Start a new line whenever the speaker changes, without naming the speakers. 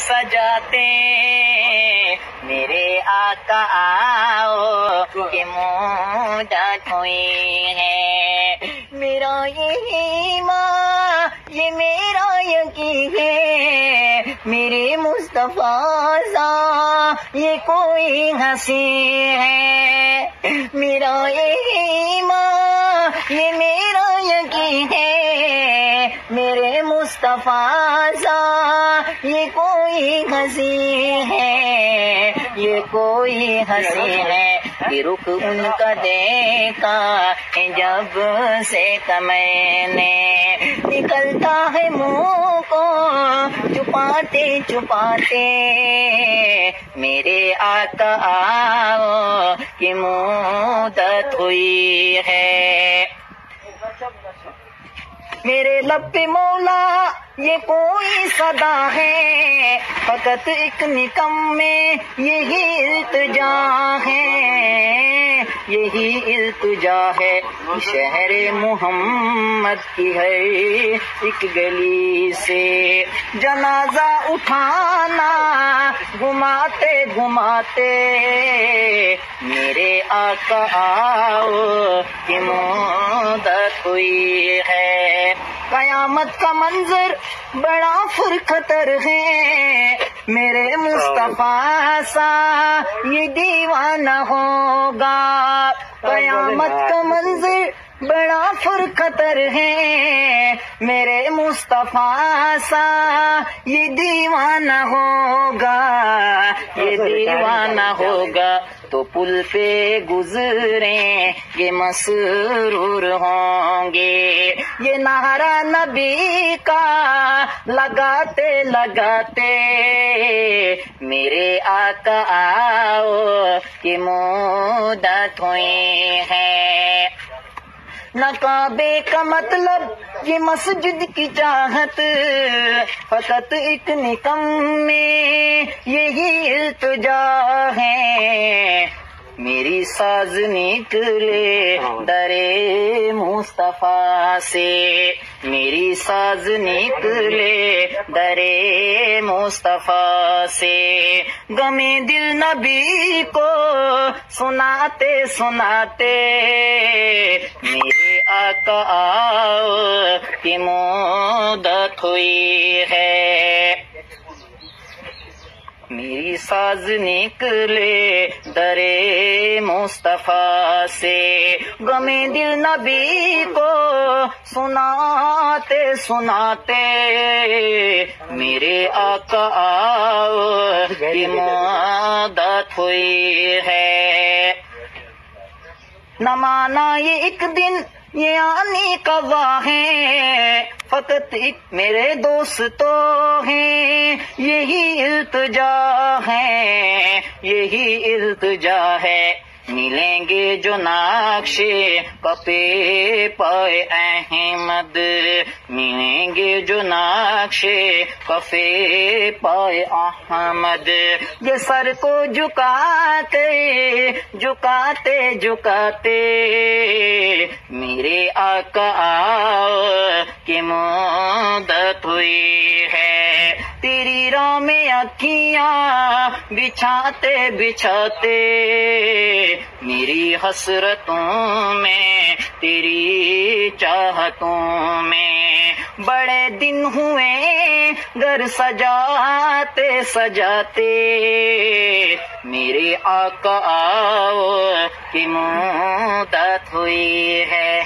سجاتے میرے آقا آؤ کہ مدت ہوئی ہے. میرا یہی ماں یہ میرا یقین ہے میرے مصطفیٰ سا یہ کوئی ہنسی ہے. میرا یہی ماں یہ میرا یقین ہے میرے مصطفیٰ سا یہ کوئی ہنسی ہے یہ کوئی ہنسی ہے. کہ رخ ان کا دیکھا ہے جب سے میں نے نکلتا ہے منہ کو چھپاتے چھپاتے میرے آقا آؤ کہ مدت ہوئی ہے. میرے لب پہ مولا یہ کوئی صدا ہے فقط ایک نکم میں یہی التجا ہے یہی التجا ہے. شہر محمد کی ہے ایک گلی سے جنازہ اٹھانا گھماتے گھماتے میرے آقا آؤ کہ مدت ہوئی ہے. قیامت کا منظر بڑا پرخطر ہے میرے مصطفیٰ سا یہ دیوانہ ہوگا. قیامت کا منظر بڑا پرخطر ہے میرے مصطفیٰ سا یہ دیوانہ ہوگا یہ دیوانہ ہوگا. تو پل پہ گزریں یہ مسرور ہوں گے یہ نعرہ نبی کا لگاتے لگاتے میرے آقا آؤ کہ مدت ہوئی ہے. نہ کعبے کا مطلب یہ مسجد کی چاہت فقط ایک نکم میں یہی التجا ہے. میری ساز نکلے در مصطفیٰ سے میری ساز نکلے در مصطفیٰ سے. غمِ دل نبی کو سناتے سناتے میرے آقا آؤ کہ مدت ہوئی ہے. میری ساز نکلے در مصطفیٰ سے غمِ دل نبی کو سناتے سناتے میرے آقا آؤ کہ مدت ہوئی ہے. نہ مانا یہ ایک دن یہ آنے کا واہ ہے فقط ایک میرے دوستوں ہیں یہی التجا ہے یہی التجا ہے. ملیں گے جو نقش کپے پائے احمد ملیں گے جو نقش کفے پائے احمد. یہ سر کو جھکاتے جھکاتے جھکاتے میرے آقا آؤ کہ مدت ہوئی ہے. تیری راہ میں اکھیاں بچھاتے بچھاتے میری حسرتوں میں تیری چاہتوں میں بڑے دن ہوئے گھر سجاتے سجاتے میرے آقا آؤ کہ مدت ہوئی ہے.